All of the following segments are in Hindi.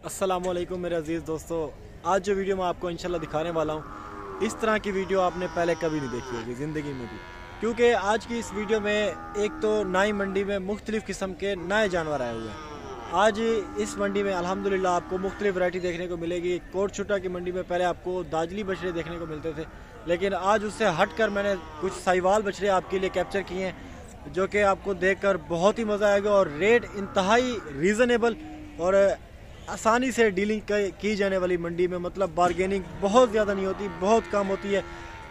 अस्सलामुअलैकुम मेरे अजीज़ दोस्तों, आज जो वीडियो मैं आपको इंशाल्लाह दिखाने वाला हूँ, इस तरह की वीडियो आपने पहले कभी नहीं देखी होगी ज़िंदगी में भी। क्योंकि आज की इस वीडियो में एक तो नाई मंडी में मुख्तलिफ़ किस्म के नए जानवर आए हुए हैं। आज इस मंडी में अल्हम्दुलिल्लाह आपको मुख्तलिफ वैरायटी देखने को मिलेगी। कोट छुट्टा की मंडी में पहले आपको दाजली बछड़े देखने को मिलते थे, लेकिन आज उससे हट कर मैंने कुछ साहिवाल बछड़े आपके लिए कैप्चर किए हैं, जो कि आपको देखकर बहुत ही मज़ा आएगा और रेट इंतहाई रीज़नेबल और आसानी से डीलिंग की जाने वाली मंडी में, मतलब बारगेनिंग बहुत ज़्यादा नहीं होती, बहुत कम होती है।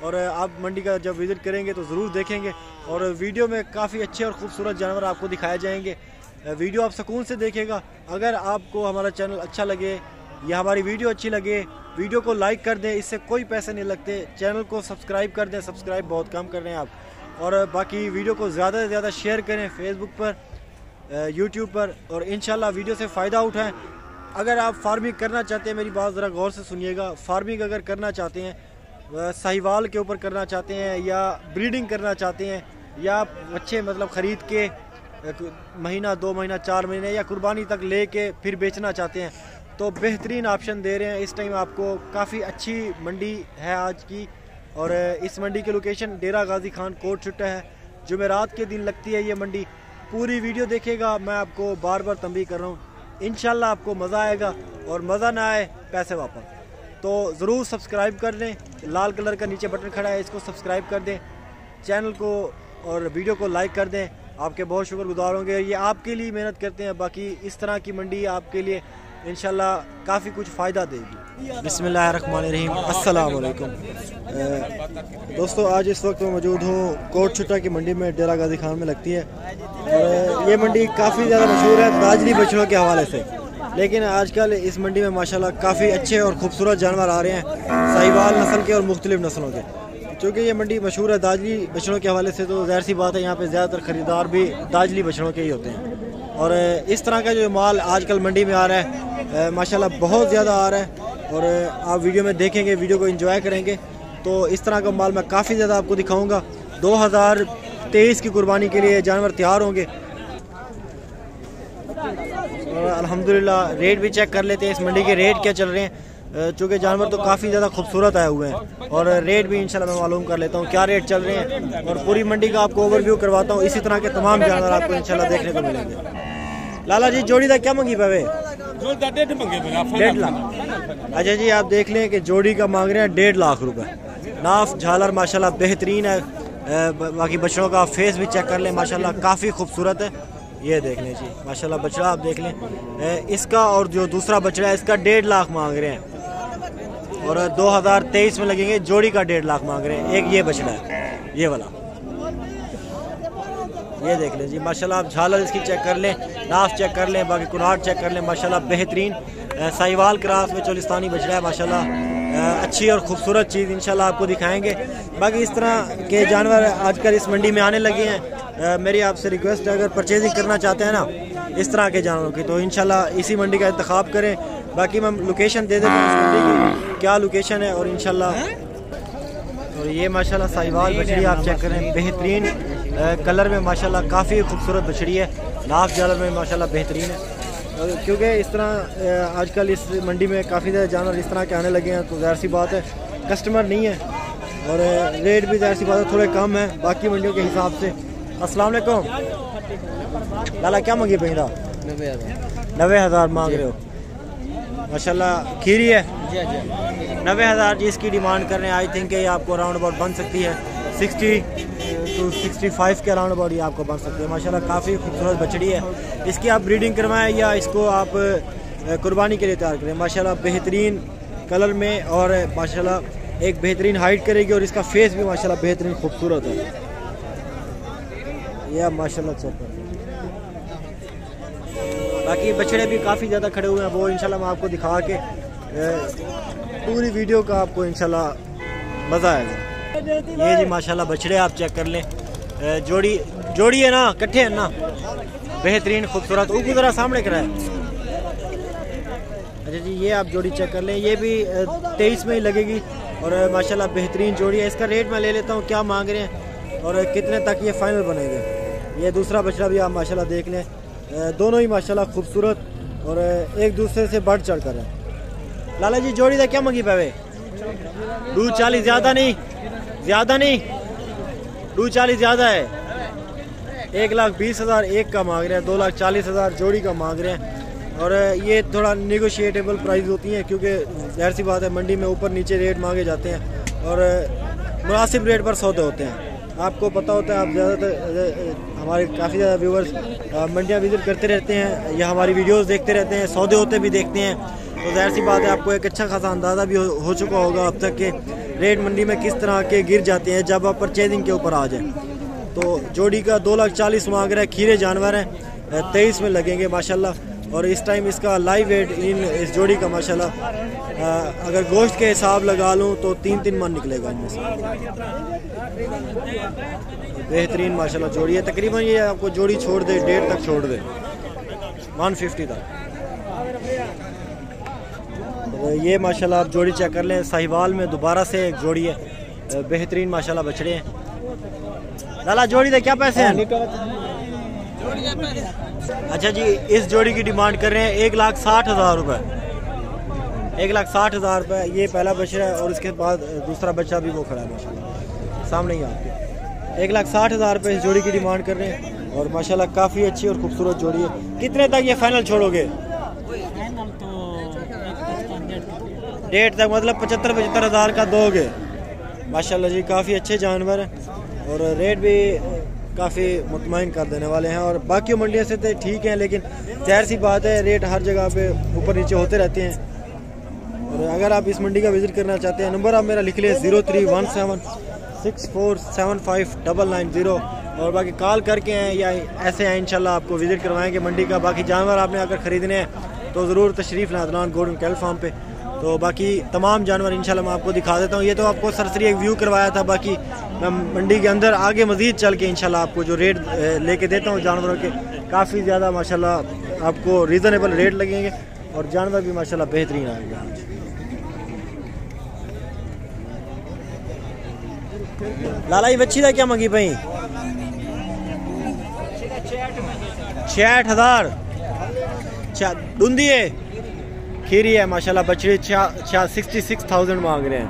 और आप मंडी का जब विज़िट करेंगे तो ज़रूर देखेंगे और वीडियो में काफ़ी अच्छे और ख़ूबसूरत जानवर आपको दिखाए जाएंगे। वीडियो आप सुकून से देखिएगा। अगर आपको हमारा चैनल अच्छा लगे या हमारी वीडियो अच्छी लगे, वीडियो को लाइक कर दें, इससे कोई पैसे नहीं लगते। चैनल को सब्सक्राइब कर दें, सब्सक्राइब बहुत कम कर रहे हैं आप। और बाकी वीडियो को ज़्यादा से ज़्यादा शेयर करें फेसबुक पर, यूट्यूब पर, और इंशाल्लाह वीडियो से फ़ायदा उठाएं। अगर आप फार्मिंग करना चाहते हैं, मेरी बात ज़रा गौर से सुनिएगा। फार्मिंग अगर करना चाहते हैं, साहिवाल के ऊपर करना चाहते हैं या ब्रीडिंग करना चाहते हैं, या अच्छे मतलब ख़रीद के महीना 2 महीना 4 महीने या कुर्बानी तक ले के फिर बेचना चाहते हैं, तो बेहतरीन ऑप्शन दे रहे हैं। इस टाइम आपको काफ़ी अच्छी मंडी है आज की। और इस मंडी की लोकेशन डेरा गाजी खान कोट छुट्टा है। जुमेरात के दिन लगती है ये मंडी। पूरी वीडियो देखेगा, मैं आपको बार बार तंबीह कर रहा हूँ, इंशाल्लाह आपको मज़ा आएगा। और मज़ा ना आए पैसे वापस। तो ज़रूर सब्सक्राइब कर दें, लाल कलर का नीचे बटन खड़ा है, इसको सब्सक्राइब कर दें, चैनल को और वीडियो को लाइक कर दें। आपके बहुत शुक्रगुजार होंगे, ये आपके लिए मेहनत करते हैं। बाकी इस तरह की मंडी आपके लिए इंशाल्लाह काफ़ी कुछ फ़ायदा देगी। बिस्मिल्लाहिर्रहमानिर्रहीम, अस्सलाम वालेकुम दोस्तों। आज इस वक्त मैं मौजूद हूँ कोट छुट्टा की मंडी में, डेरा गाजी खान में लगती है। और ये मंडी काफ़ी ज़्यादा मशहूर है दाजली बछड़ों के हवाले से, लेकिन आजकल इस मंडी में माशाल्लाह काफ़ी अच्छे और ख़ूबसूरत जानवर आ रहे हैं, साहिवाल नस्ल के और मुख्तलिफ नस्लों के। चूँकि ये मंडी मशहूर है दाजली बछड़ों के हवाले से, तो ज़ाहिर सी बात है यहाँ पे ज़्यादातर ख़रीदार भी दाजली बछड़ों के ही होते हैं। और इस तरह का जो माल आजकल मंडी में आ रहा है माशाल्लाह बहुत ज़्यादा आ रहा है। और आप वीडियो में देखेंगे, वीडियो को एंजॉय करेंगे, तो इस तरह का माल मैं काफ़ी ज़्यादा आपको दिखाऊँगा। 2023 की कुर्बानी के लिए जानवर तैयार होंगे। और अल्हम्दुलिल्लाह रेट भी चेक कर लेते हैं, इस मंडी के रेट क्या चल रहे हैं। चूँकि जानवर तो काफ़ी ज़्यादा खूबसूरत आए हुए हैं, और रेट भी इंशाल्लाह मैं मालूम कर लेता हूँ क्या रेट चल रहे हैं, और पूरी मंडी का आपको ओवरव्यू करवाता हूँ। इसी तरह के तमाम जानवर आपको इंशाल्लाह देखने को मिलेंगे। लाला जी, जोड़ी का क्या मंगी पावे? 1.5 लाख। अच्छा जी, आप देख लें कि जोड़ी का मांग रहे हैं 1.5 लाख रुपए। नाफ झालर माशाल्लाह बेहतरीन है। बाकी बछड़ों का फेस भी चेक कर लें, माशाल्लाह काफ़ी खूबसूरत है। ये देख लें जी, माशाल्लाह बछड़ा आप देख लें इसका। और जो दूसरा बछड़ा है इसका 1.5 लाख मांग रहे हैं, और 2023 में लगेंगे। जोड़ी का 1.5 लाख मांग रहे हैं। एक ये बछड़ा है, ये वाला, ये देख लें जी माशाल्लाह। आप झालर इसकी चेक कर लें, नाफ चेक कर लें, बाकी कुनाट चेक कर लें, माशाल्लाह बेहतरीन साहिवाल क्रास में चोलिस्तानी बछड़ा है माशाल्लाह। अच्छी और ख़ूबसूरत चीज़ इंशाल्लाह आपको दिखाएंगे। बाकी इस तरह के जानवर आजकल इस मंडी में आने लगे हैं। मेरी आपसे रिक्वेस्ट है, अगर परचेजिंग करना चाहते हैं ना इस तरह के जानवरों की, तो इंशाल्लाह इसी मंडी का इंतखाब करें। बाकी मैं लोकेशन दे देता हूँ इस मंडी की, क्या लोकेशन है, और इंशाल्लाह। और ये माशाल्लाह साहिवाल बछड़ी आप चेक करें, बेहतरीन कलर में माशाल्लाह काफ़ी खूबसूरत बछड़ी है। नाक जालर में माशाल्लाह बेहतरीन है। क्योंकि इस तरह आजकल इस मंडी में काफ़ी ज़्यादा जानवर इस तरह के आने लगे हैं, तो ज़ाहिर सी बात है कस्टमर नहीं है, और रेट भी ज़ाहिर सी बात है थोड़े कम है बाकी मंडियों के हिसाब से। अस्सलाम वालेकुम लाला, क्या मांगी पैदा? 90,000 मांग रहे हो माशाल्लाह। खीरी है 90,000 जी इसकी डिमांड कर रहे हैं। आई थिंक ये आपको राउंड अबाउट बन सकती है 60 to 65 के राउंड अबाउट ये आपको बन सकती है माशाल्लाह। काफ़ी खूबसूरत बछड़ी है। इसकी आप ब्रीडिंग करवाएं या इसको आप कुर्बानी के लिए तैयार करें, माशाल्लाह बेहतरीन कलर में, और माशाल्लाह एक बेहतरीन हाइट करेगी, और इसका फेस भी माशाल्लाह बेहतरीन खूबसूरत है। यह माशाल्लाह चेक कर। बाकी बछड़े भी काफ़ी ज़्यादा खड़े हुए हैं, वो इंशाल्लाह मैं आपको दिखा के पूरी वीडियो का आपको इंशाल्लाह मज़ा आएगा। ये जी माशाल्लाह बछड़े आप चेक कर लें, जोड़ी है ना, इकट्ठे हैं ना, बेहतरीन खूबसूरत। ऊपर ज़रा सामने कराए। अच्छा जी, ये आप जोड़ी चेक कर लें, ये भी 23 में ही लगेगी, और माशाल्लाह बेहतरीन जोड़ी है। इसका रेट मैं ले लेता हूँ, क्या मांग रहे हैं और कितने तक ये फाइनल बनेंगे। ये दूसरा बछड़ा भी आप माशाल्लाह देख लें, दोनों ही माशाल्लाह खूबसूरत और एक दूसरे से बढ़ चढ़ कर है। लाला जी जोड़ी का क्या मंगी पावे? 240 ज़्यादा नहीं, ज़्यादा नहीं, 240 ज़्यादा है। 1,20,000 एक का मांग रहे हैं, 2,40,000 जोड़ी का मांग रहे हैं। और ये थोड़ा निगोशिएटेबल प्राइस होती हैं क्योंकि ज़ाहिर सी बात है मंडी में ऊपर नीचे रेट मांगे जाते हैं और मुनासिब रेट पर सौदे होते हैं। आपको पता होता है, आप ज़्यादातर हमारे काफ़ी ज़्यादा व्यूवर्स मंडियाँ विज़िट करते रहते हैं या हमारी वीडियोस देखते रहते हैं, सौदे होते भी देखते हैं, तो ज़ाहिर सी बात है आपको एक अच्छा खासा अंदाज़ा भी हो चुका होगा अब तक के रेट मंडी में किस तरह के गिर जाते हैं जब आप परचेजिंग के ऊपर आ जाएँ। तो जोड़ी का 2,40,000 मांग रहा है। खीरे जानवर हैं, 23 में लगेंगे माशाल्लाह। और इस टाइम इसका लाइव वेट इस जोड़ी का माशाल्लाह अगर गोश्त के हिसाब लगा लूँ तो 3-3 मन निकलेगा इनमें से। बेहतरीन माशाल्लाह जोड़ी है। तकरीबन ये आपको जोड़ी छोड़ दे 1.5 तक छोड़ दे, 150 तक। तो ये माशाल्लाह आप जोड़ी चेक कर लें। साहिवाल में दोबारा से एक जोड़ी है, बेहतरीन माशाल्लाह बछड़े हैं। लाला जोड़ी दे क्या पैसे हैं? अच्छा जी, इस जोड़ी की डिमांड कर रहे हैं 1,60,000 रुपये। 1,60,000 रुपये ये पहला बछड़ा है और इसके बाद दूसरा बच्चा भी वो खड़ा है माशाल्लाह सामने ही आपके। 1,60,000 रुपये इस जोड़ी की डिमांड कर रहे हैं और माशाल्लाह काफ़ी अच्छी और खूबसूरत जोड़ी है। कितने तक ये फाइनल छोड़ोगे? 1.5 तक, मतलब 75,000 का दोगे। माशाल्लाह जी काफ़ी अच्छे जानवर हैं और रेट भी काफ़ी मुतमईन कर देने वाले हैं। और बाकी मंडियों से तो ठीक है, लेकिन ज़ाहिर सी बात है रेट हर जगह पे ऊपर नीचे होते रहते हैं। और अगर आप इस मंडी का विज़िट करना चाहते हैं, नंबर आप मेरा लिख लिया 031764759990 और बाकी कॉल करके हैं या ऐसे हैं इंशाल्लाह आपको विज़िट करवाएंगे मंडी का। बाकी जानवर आपने अगर ख़रीदने हैं तो ज़रूर तशरीफ़ लाएं अदनान गोल्डन कैटल फार्म पे। तो बाकी तमाम जानवर इंशाल्लाह मैं आपको दिखा देता हूँ। ये तो आपको सरसरी एक व्यू करवाया था, बाकी मैं मंडी के अंदर आगे मज़ीद चल के इंशाल्लाह आपको जो रेट लेके देता हूँ जानवरों के, काफ़ी ज़्यादा माशाल्लाह आपको रीज़नेबल रेट लगेंगे और जानवर भी माशाल्लाह बेहतरीन आएंगे। लाला ये बच्ची का क्या मंगी भाई? 66,000 डूंदी है, खीरी है माशाल्लाह। बछड़ी 66,000 मांग रहे हैं,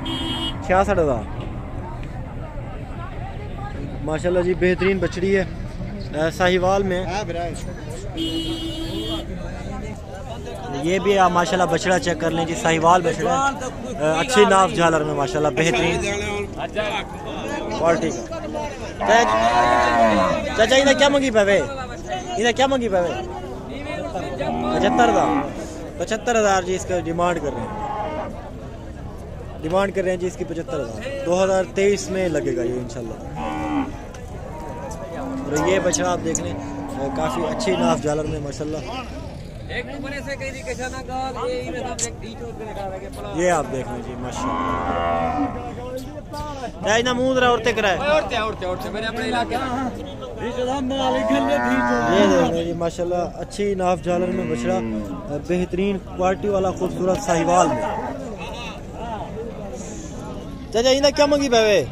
66,000 माशाल्लाह जी। बेहतरीन बछड़ी है, साहिवाल में। ये भी आप माशाल्लाह बछड़ा चेक कर लें जी, साहिवाल बछड़ा अच्छी नाफ झालर में माशाल्लाह बेहतरीन क्वालिटी का। चाचा इधर क्या मंगी पावे? इधर क्या मंगी पावे? 75,000 जी इसका डिमांड कर रहे हैं। डिमांड कर रहे हैं जी इसकी 75,000। 2023 में लगेगा ये इंशाल्लाह। और ये बछड़ा आप देख लें, काफ़ी अच्छी नाफ झालर में माशाल्लाह। ये आप देख लीजिए माशाल्लाह। ना मुंह जरा औरते कराए ये देखो जी माशाल्लाह अच्छी नाफ झालर में बछड़ा, बेहतरीन क्वालिटी वाला खूबसूरत साहिवाल में। चाचा इन्हें क्या मंगी पावे?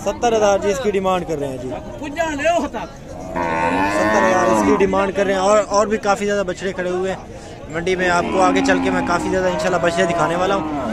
70,000 जी इसकी डिमांड कर रहे हैं जी। 70,000 इसकी डिमांड कर रहे हैं। और भी काफ़ी ज़्यादा बछड़े खड़े हुए हैं मंडी में। आपको आगे चल के मैं काफ़ी ज़्यादा इंशाल्लाह बछड़े दिखाने वाला हूँ।